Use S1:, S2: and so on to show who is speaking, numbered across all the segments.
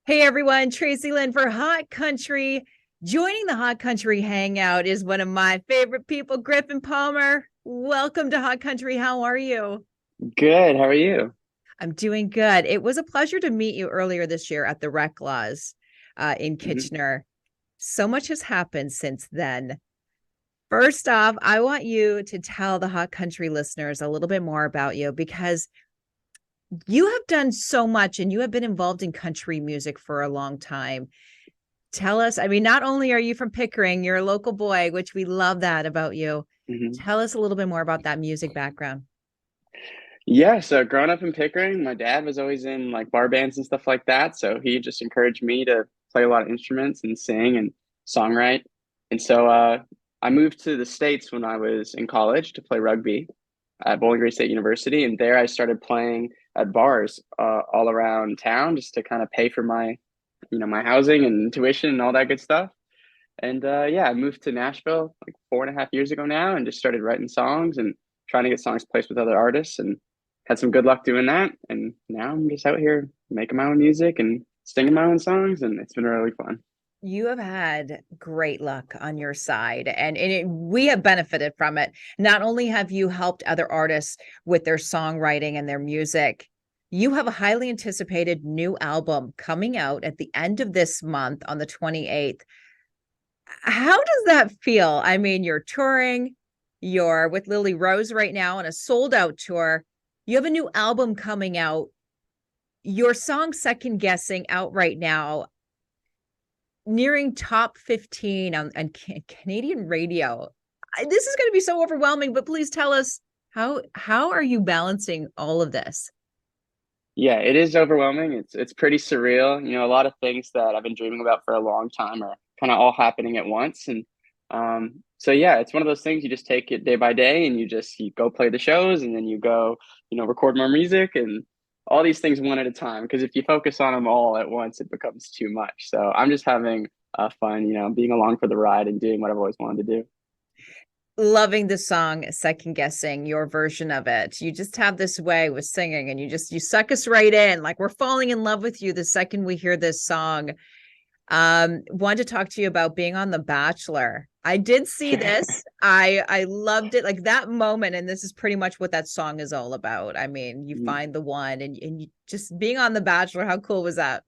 S1: Hey everyone, Tracy Lynn for Hot Country. Joining the Hot Country Hangout is one of my favorite people, Griffen Palmer. Welcome to Hot Country. How are you?
S2: Good. How are you?
S1: I'm doing good. It was a pleasure to meet you earlier this year at the Rec Laws in
S2: hmm
S1: Kitchener. So much has happened since then. First off, I want you to tell the Hot Country listeners a little bit more about you because you have done so much and you have been involved in country music for a long time. Tell us, I mean, not only are you from Pickering, you're a local boy, which we love that about you.
S2: hmm
S1: Tell us a little bit more about that music background.
S2: Yeah, so growing up in Pickering, my dad was always in like bar bands and stuff like that. So he just encouraged me to play a lot of instruments and sing and songwrite. And so I moved to the States when I was in college to play rugby at Bowling Green State University. And there I started playing at bars all around town just to kind of pay for my housing and tuition and all that good stuff. And yeah, I moved to Nashville like 4.5 years ago now and just started writing songs and trying to get songs placed with other artists and had some good luck doing that. And now I'm just out here making my own music and singing my own songs, and it's been really fun.
S1: You have had great luck on your side, we have benefited from it. Not only have you helped other artists with their songwriting and their music, you have a highly anticipated new album coming out at the end of this month on the 28th. How does that feel? I mean, you're touring, you're with Lily Rose right now on a sold out tour. You have a new album coming out. Your song Second Guessing out right now, nearing top 15 on Canadian radio. This is going to be so overwhelming, but please tell us how are you balancing all of this?
S2: Yeah, it is overwhelming. It's pretty surreal. A lot of things that I've been dreaming about for a long time are kind of all happening at once. And so yeah, it's one of those things you just take it day by day and you go play the shows and then you go, record more music and all these things one at a time. Because if you focus on them all at once, it becomes too much. So I'm just having fun, being along for the ride and doing what I've always wanted to do.
S1: Loving the song Second Guessing, your version of it. You just have this way with singing and you suck us right in. Like we're falling in love with you the second we hear this song. Wanted to talk to you about being on The Bachelor. I did see this. I loved it. Like that moment, and this is pretty much what that song is all about. I mean, you find the one and you just being on The Bachelor, how cool was that?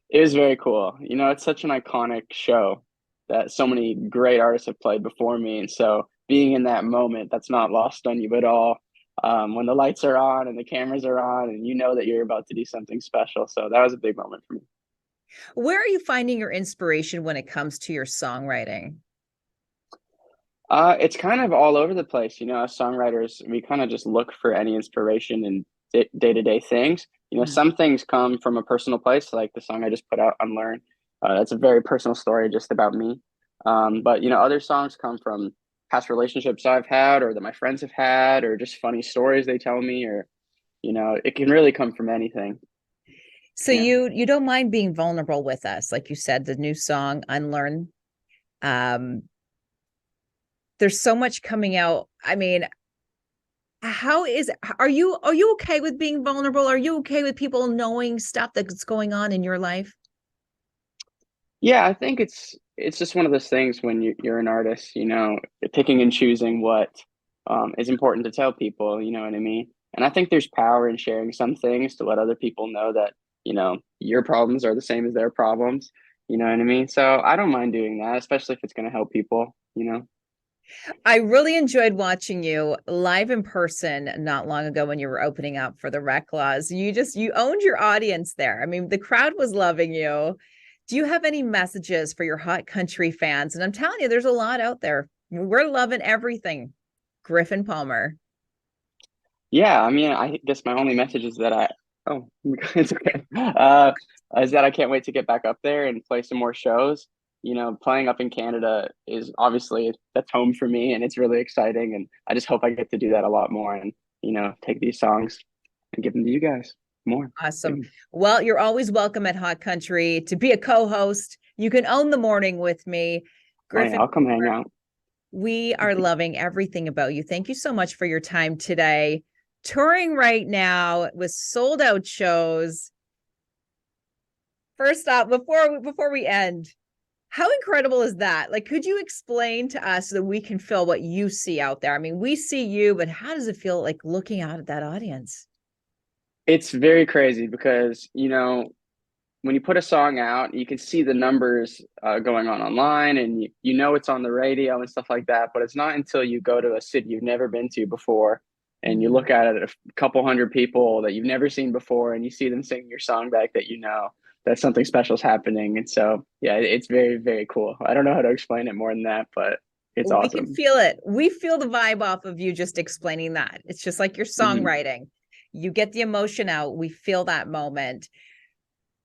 S2: It was very cool. It's such an iconic show that so many great artists have played before me. And so being in that moment, that's not lost on you at all. When the lights are on and the cameras are on, and you know that you're about to do something special. So that was a big moment for me.
S1: Where are you finding your inspiration when it comes to your songwriting?
S2: It's kind of all over the place. As songwriters, we kind of just look for any inspiration in day to day things.
S1: Mm.
S2: Some things come from a personal place, like the song I just put out, Unlearn. That's a very personal story just about me. But other songs come from past relationships I've had, or that my friends have had, or just funny stories they tell me, or it can really come from anything.
S1: So
S2: Yeah.
S1: you don't mind being vulnerable with us, like you said, the new song Unlearn. Um, there's so much coming out. I mean, how is are you okay with being vulnerable? Are you okay with people knowing stuff that's going on in your life?
S2: Yeah, I think it's just one of those things when you're an artist, picking and choosing what is important to tell people, you know what I mean? And I think there's power in sharing some things to let other people know that, your problems are the same as their problems, you know what I mean? So I don't mind doing that, especially if it's going to help people.
S1: I really enjoyed watching you live in person not long ago when you were opening up for the Rec Laws. You owned your audience there. I mean, the crowd was loving you. Do you have any messages for your hot country fans? And I'm telling you, there's a lot out there. We're loving everything. Griffen Palmer.
S2: Yeah, I mean, I guess my only message is that oh, it's okay. Is that I can't wait to get back up there and play some more shows. Playing up in Canada is obviously that's home for me and it's really exciting. And I just hope I get to do that a lot more and, take these songs and give them to you guys more.
S1: Awesome. Well, you're always welcome at Hot Country to be a co-host. You can own the morning with me.
S2: Oh yeah,
S1: Griffin,
S2: I'll come hang out.
S1: we are loving everything about you. Thank you so much for your time today. Touring right now with sold out shows. First off, before we end, how incredible is that? Like, could you explain to us so that we can feel what you see out there? I mean, we see you, but how does it feel like looking out at that audience?
S2: It's very crazy because, when you put a song out, you can see the numbers going on online, and you know it's on the radio and stuff like that. But it's not until you go to a city you've never been to before, and you
S1: Mhm.
S2: look at it, a couple hundred people that you've never seen before, and you see them sing your song back, that that something special is happening. And so, yeah, it's very, very cool. I don't know how to explain it more than that, but it's
S1: We can
S2: awesome.
S1: feel it. We feel the vibe off of you just explaining that. It's just like your
S2: Hmm.
S1: songwriting. You get the emotion out. We feel that moment.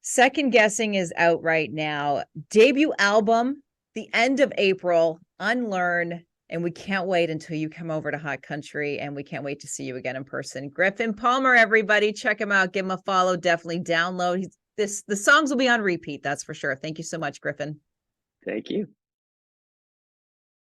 S1: Second Guessing is out right now. Debut album, the end of April, Unlearn. And we can't wait until you come over to Hot Country, and we can't wait to see you again in person. Griffen Palmer, everybody, check him out. Give him a follow. Definitely download. The songs will be on repeat. That's for sure. Thank you so much, Griffen.
S2: Thank you.